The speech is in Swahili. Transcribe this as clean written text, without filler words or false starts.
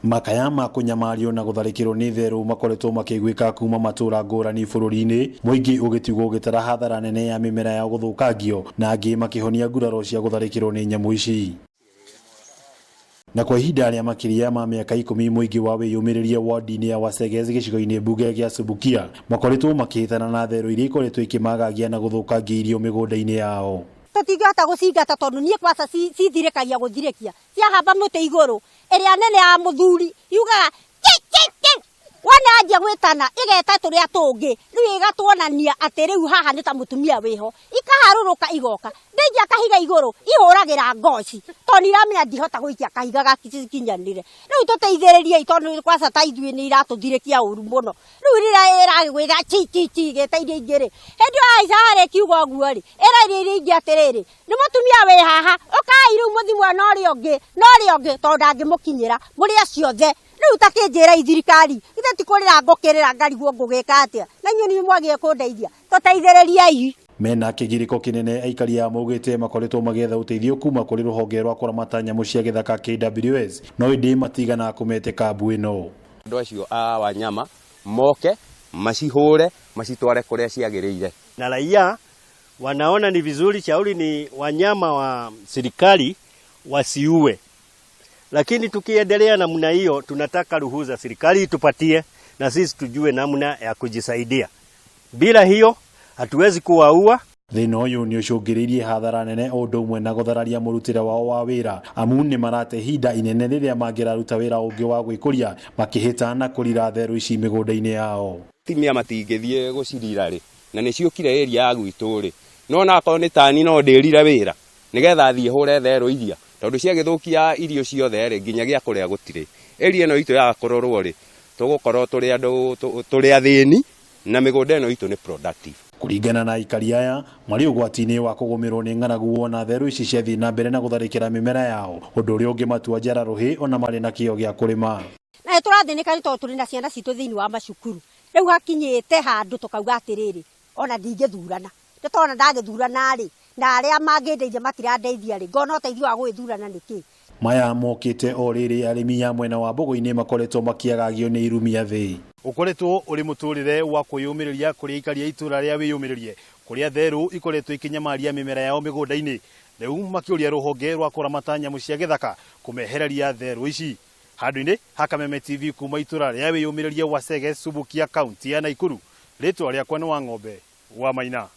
Makaya ma kunyamario na gutharikirwo ni theru makoretwo makigwika kuma matura ngurani bururi-ini, muingi ugitigwo gitara hathara nene ya mimera ya guthukangio na angi makihonia nguraro cia gutharikirwo ni nyamu ici. Na kwa ihinda rĩa makiria ma miaka 10 muingi wa wiyumiriria ward-ini ya Wasegezi gicigo-ini mbunge gia Subukia makoretwo makihitana na theru iria ikoretwo ikimagagia na guthukangia irio migunda-ini yao. Tutingihota gucingata tondu nie kwasa cithirikagia guthirikia ciahamba muti iguru iria nene ya muthuri yugaga wana anjia gwitana igeta turia tungi riu igatuonania ati riu haha ni ta mutumia wiho ikaharuruka igoka ndingia kahiga iguru ihuragira ngoci toni ramenya ndihota guikia kahiga gakinyanire riu tuteithiririe tondu kwasa ta ithui ni iratuthirikia uru muno riu rira iragwira chi getairie ingiri hendio aicare kiugo guo ri ira ingi atiriri ni mutumia wi haha ukai riu muthimwa no ri tondu angimukinyira muri aciothe riu takinjira ithirikari ithe tikurira ngokirira ngarigwo ngugika atia na nyoni ni mwagie kundeithia tuteithiririe mena kigiriko kinene aikaria maugite makoretwo magietha uteithio kuma kuri ruhonge rwa kuramata nyamu cia githaka KWS no indi matigana kumete kambu ino. Andu acio a wanyama moke macihure macitware kuria ciagiriire na raia wanaona ni vizuri. Shauri ni wanyama wa serikali wasiue, lakini tukiendelea namna hiyo tunataka ruhusa serikali itupatie na sisi tujue namna ya kujisaidia. Bila hiyo hatuwezi kuwaua. Thina uyu ni ucungiririe hathara nene undu umwe na guthararia murutire wao wa wira amu ni marate hinda inene riria mangiraruta wira ungi wa gwikuria makihitana kurira theru ici migunda-ini yao. Timia matingithie gucirira ri na ni ciukire area ya gwitu ri no na ko ni tani no ndirira wira nigetha thie hure theru iria tondu cia githukia irio ciothe ri nginya gia kuria gutire area ino itu ya kurorwo ri tugukorwo turi andu turi athini na migunda ino itu ni productive. Kuringana na aikari aya mari ugwati-ini wa kugumirwo ni ng'aragu wona theru ici cia thina mbere na gutharikira mimera yao undu uria ungimatua njara ruhi ona mari na kio gia kurima. Na turathinika ni tondu turi na ciana citu thiini wa macukuru riu hakinyite handu tukauga atiriri ona ndingithurana nditona ndagithurana ri na aria mangindeithia matirandeithia ri ngona uteithio wa gwithurana niki. Maya mokite o riri arimi ya mwena wa Mbogo-ini makoretwo makiagagio ni irumia thi. Ukoretwo uri muturire wa kuyumiriria kuri ikaria itura ria wiyumiririe kuria theru ikoretwo ikinyamaria mimera yao migunda-ini riu makiuria ruhonge rwa kuramata nyamu cia githaka kumehereria theru ici. Handu-ini ha Kameme TV kuma itura ria wiyumiririe Wasege Subukia kaunti ya Nakuru. Ritwa riakwa ni Wang'ombe wa Maina.